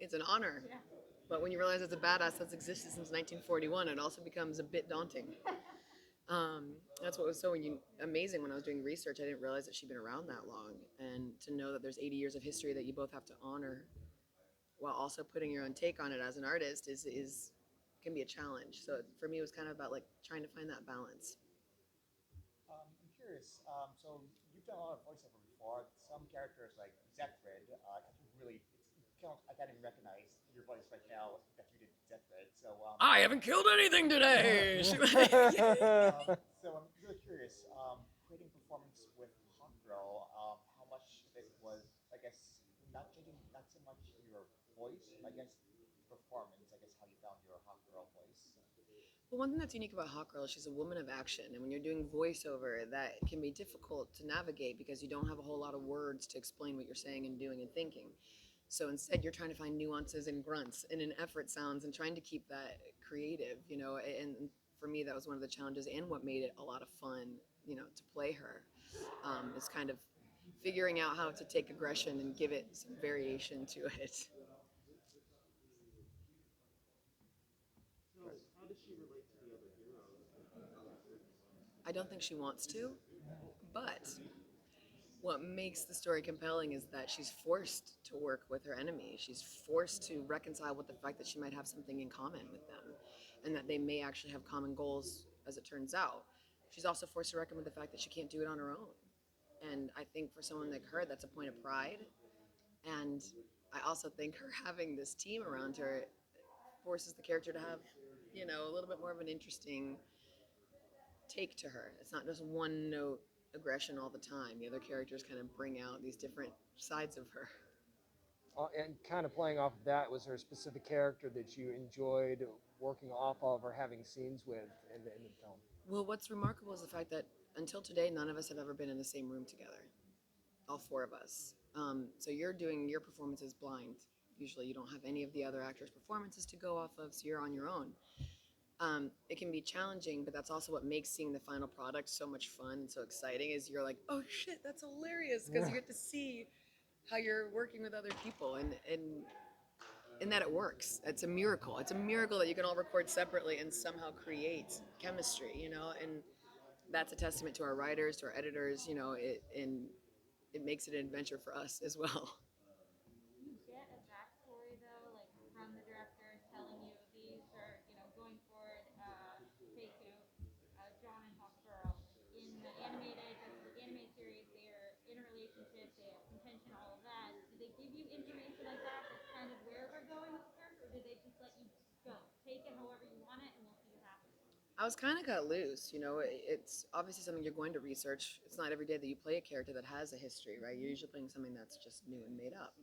It's an honor. Yeah. But when you realize it's a badass that's existed since 1941, it also becomes a bit daunting. That's what was so amazing when I was doing research. I didn't realize that she'd been around that long, and to know that there's 80 years of history that you both have to honor while also putting your own take on it as an artist is can be a challenge. So for me, it was kind of about like trying to find that balance. I'm curious. So you've done a lot of voiceover before. Some characters like Zethrid, I can really, I can't even recognize your voice right now that you did Zethrid. So, I haven't killed anything today. so I'm really curious. Creating performance with Hawkgirl, how much of it was, I guess, not changing, not so much your voice, I guess, performance. I guess how you found your Hawkgirl voice. Well, one thing that's unique about Hawkgirl is she's a woman of action, and when you're doing voiceover, that can be difficult to navigate because you don't have a whole lot of words to explain what you're saying and doing and thinking. So instead, you're trying to find nuances and grunts and in effort sounds and trying to keep that creative, you know. And for me, that was one of the challenges and what made it a lot of fun, you know, to play her. Is kind of figuring out how to take aggression and give it some variation to it. So, how does she relate to the other heroes in the series? I don't think she wants to, but what makes the story compelling is that she's forced to work with her enemy. She's forced to reconcile with the fact that she might have something in common with them and that they may actually have common goals as it turns out. She's also forced to reckon with the fact that she can't do it on her own. And I think for someone like her, that's a point of pride. And I also think her having this team around her forces the character to have, you know, a little bit more of an interesting take to her. It's not just one note aggression all the time. The other characters kind of bring out these different sides of her. And kind of playing off of that, was there a specific character that you enjoyed working off of or having scenes with in the film? Well, what's remarkable is the fact that until today, none of us have ever been in the same room together. All four of us. So you're doing your performances blind. Usually, you don't have any of the other actors' performances to go off of, so you're on your own. It can be challenging, but that's also what makes seeing the final product so much fun and so exciting. Is you're like, oh shit, that's hilarious because you get to see how you're working with other people and that it works. It's a miracle. It's a miracle that you can all record separately and somehow create chemistry, you know, and that's a testament to our writers, to our editors, you know, and it makes it an adventure for us as well. Do you get a backstory though, like from the director telling you these are, going forward, take, John and Hawk Girl in the animated series, they are in a relationship, they have contention, all of that. Do they give you information like that? That's kind of where we're going with the character, or do they just let you go, take it however you want it, and we'll see what happens? I was kind of cut loose, you know. It's obviously something you're going to research. It's not every day that you play a character that has a history, right? You're usually playing something that's just new and made up.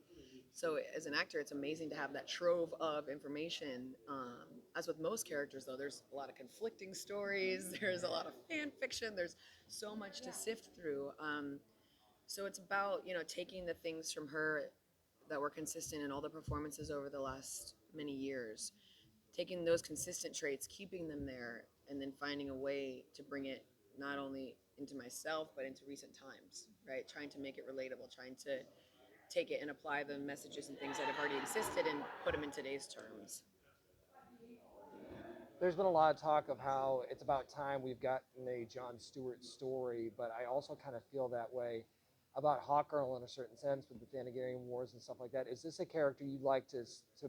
So as an actor, it's amazing to have that trove of information. As with most characters, though, there's a lot of conflicting stories. There's a lot of fan fiction. There's so much to Yeah. sift through. So it's about taking the things from her that were consistent in all the performances over the last many years, taking those consistent traits, keeping them there, and then finding a way to bring it not only into myself but into recent times, right? Trying to make it relatable, trying to take it and apply the messages and things that have already existed and put them in today's terms. There's been a lot of talk of how it's about time we've gotten a John Stewart story, but I also kind of feel that way about Hawkgirl in a certain sense with the Thanagarian Wars and stuff like that. Is this a character you'd like to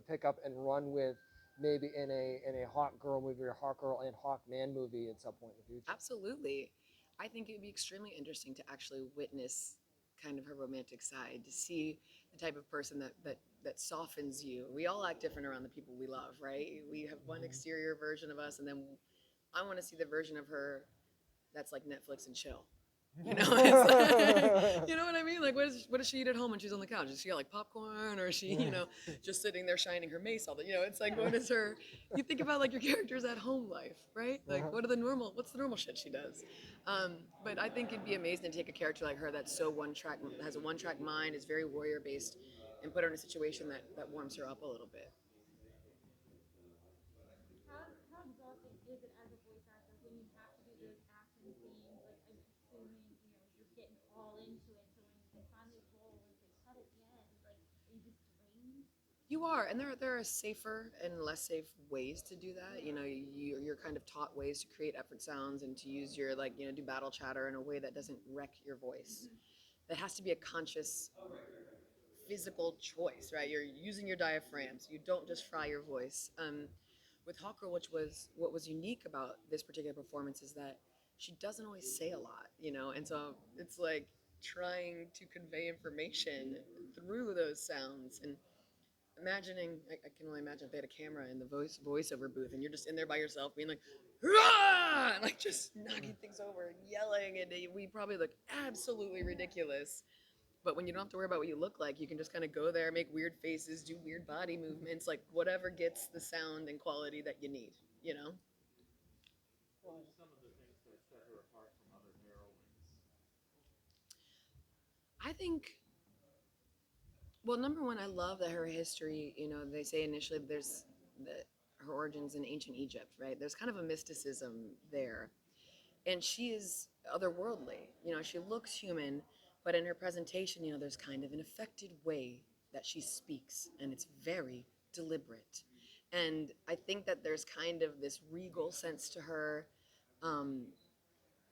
pick up and run with, maybe in a Hawkgirl movie or Hawkgirl and Hawkman movie at some point in the future? Absolutely. I think it would be extremely interesting to actually witness kind of her romantic side, to see the type of person that softens you. We all act different around the people we love, right? We have one exterior version of us, and then I want to see the version of her that's like Netflix and chill. You know, it's, you know what I mean? Like, what does she eat at home when she's on the couch? Does she got like popcorn, or is she, just sitting there shining her mace all the, it's like, what is her? You think about like your character's at home life, right? Like, what's the normal shit she does? But I think it'd be amazing to take a character like her that's so one track, has a one track mind, is very warrior based, and put her in a situation that warms her up a little bit. How exhausting is it as a voice actor when you have to do those action scenes? Like, I'm assuming you're getting all into it. So when you finally roll and say cut again, like, are you just drained? You are, and there are safer and less safe ways to do that. You know, you're kind of taught ways to create effort sounds and to use your like do battle chatter in a way that doesn't wreck your voice. That has to be a conscious physical choice, right? You're using your diaphragm, so you don't just fry your voice. With Hawker, which was what was unique about this particular performance, is that she doesn't always say a lot, and so it's like trying to convey information through those sounds and imagining. I can only imagine if they had a camera in the voiceover booth, and you're just in there by yourself, being like, "Hurrah!" like just knocking things over and yelling, and we probably look absolutely ridiculous. But when you don't have to worry about what you look like, you can just kind of go there, make weird faces, do weird body movements, like whatever gets the sound and quality that you need, you know? What are some of the things that set her apart from other heroines? I think, well, number one, I love that her history, they say initially there's her origins in ancient Egypt, right? There's kind of a mysticism there. And she is otherworldly. She looks human, but in her presentation, there's kind of an affected way that she speaks, and it's very deliberate. And I think that there's kind of this regal sense to her. Um,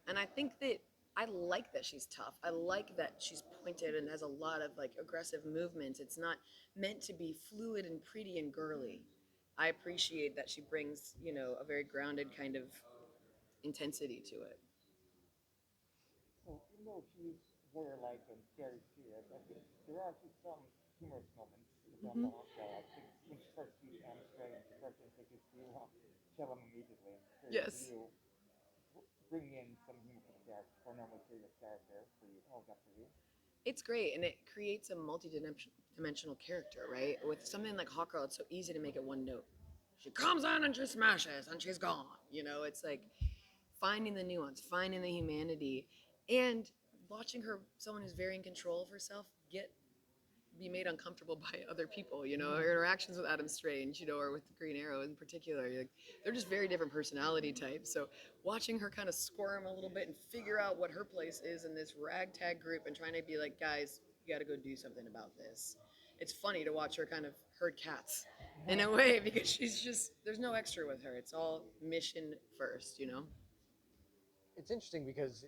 and I think that I like that she's tough. I like that she's pointed and has a lot of like aggressive movements. It's not meant to be fluid and pretty and girly. I appreciate that she brings, a very grounded kind of intensity to it. So even though she's very like and very serious, I think there are actually some humorous moments in the film Hmm. for Hawkgirl. I think when she first sees Amstray and she first introduces you, kill him immediately. I'm curious, do Yes. you bring in some humor for the character, for a normally serious character, for you? How was that for you? It's great, and it creates a multi-dimensional character, right? With something like Hawkgirl, it's so easy to make it one note. She comes in and she smashes, and she's gone. It's like finding the nuance, finding the humanity, and watching her, someone who's very in control of herself, be made uncomfortable by other people. Her interactions with Adam Strange, or with the Green Arrow in particular, like, they're just very different personality types. So watching her kind of squirm a little bit and figure out what her place is in this ragtag group and trying to be like, guys, you got to go do something about this. It's funny to watch her kind of herd cats in a way because she's just there's no extra with her. It's all mission first. It's interesting because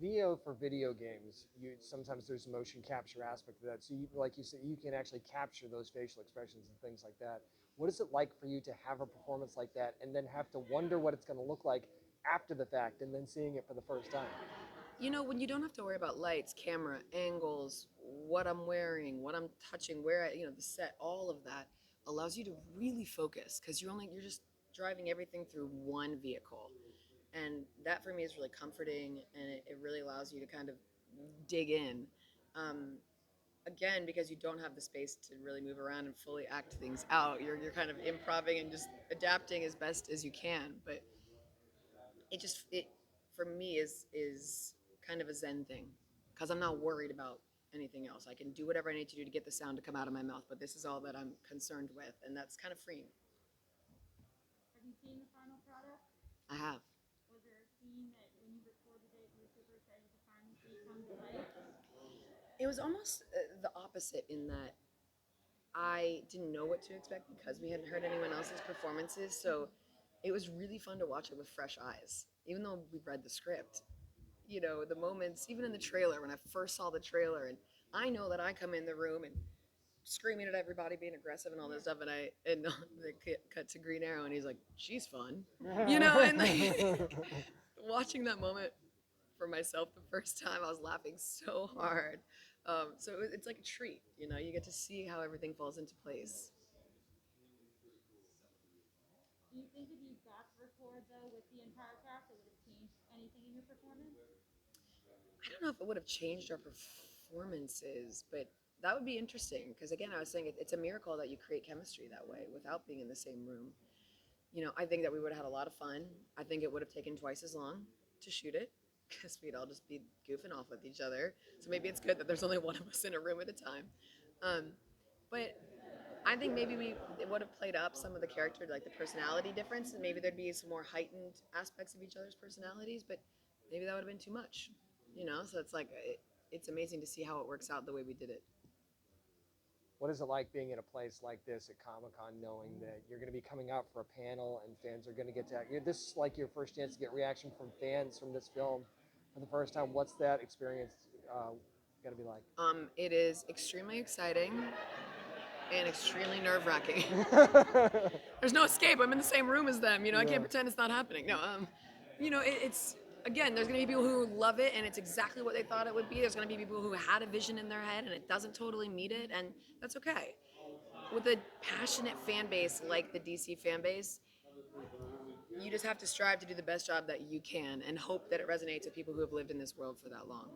VO for video games, you sometimes there's a motion capture aspect of that. So, like you said, you can actually capture those facial expressions and things like that. What is it like for you to have a performance like that and then have to wonder what it's going to look like after the fact and then seeing it for the first time? When you don't have to worry about lights, camera, angles, what I'm wearing, what I'm touching, the set, all of that allows you to really focus because you're just driving everything through one vehicle. And that for me is really comforting and it really allows you to kind of dig in. Um, Again, because you don't have the space to really move around and fully act things out, you're kind of improving and just adapting as best as you can. But it for me is kind of a zen thing because I'm not worried about anything else. I can do whatever I need to do to get the sound to come out of my mouth, but this is all that I'm concerned with, and that's kind of freeing. Have you seen the final product? I have. Was there a scene that when you recorded it, you were super excited to finally see come to life? It was almost the opposite in that I didn't know what to expect because we hadn't heard anyone else's performances. So it was really fun to watch it with fresh eyes, even though we read the script. The moments, even in the trailer, when I first saw the trailer, and I know that I come in the room and screaming at everybody, being aggressive and all this stuff, and they cut to Green Arrow, and he's like, "She's fun," and like watching that moment for myself the first time, I was laughing so hard. So it's like a treat, you get to see how everything falls into place. Do you think if you got to record though with the entire cast, it would have changed anything in your performance? I don't know if it would have changed our performances, but that would be interesting because again, I was saying it's a miracle that you create chemistry that way without being in the same room. I think that we would have had a lot of fun. I think it would have taken twice as long to shoot it because we'd all just be goofing off with each other. So maybe it's good that there's only one of us in a room at a time. Um, but I think maybe it would have played up some of the character, like the personality difference, and maybe there'd be some more heightened aspects of each other's personalities. But maybe that would have been too much. So it's like it's amazing to see how it works out the way we did it. What is it like being in a place like this at Comic-Con, knowing that you're going to be coming out for a panel and fans are going to get to this is like your first chance to get reaction from fans from this film for the first time. What's that experience going to be like? It is extremely exciting and extremely nerve-wracking. There's no escape. I'm in the same room as them. I can't pretend it's not happening. No, it's again. There's gonna be people who love it and it's exactly what they thought it would be. There's gonna be people who had a vision in their head and it doesn't totally meet it, and that's okay. With a passionate fan base like the DC fan base, you just have to strive to do the best job that you can and hope that it resonates with people who have lived in this world for that long.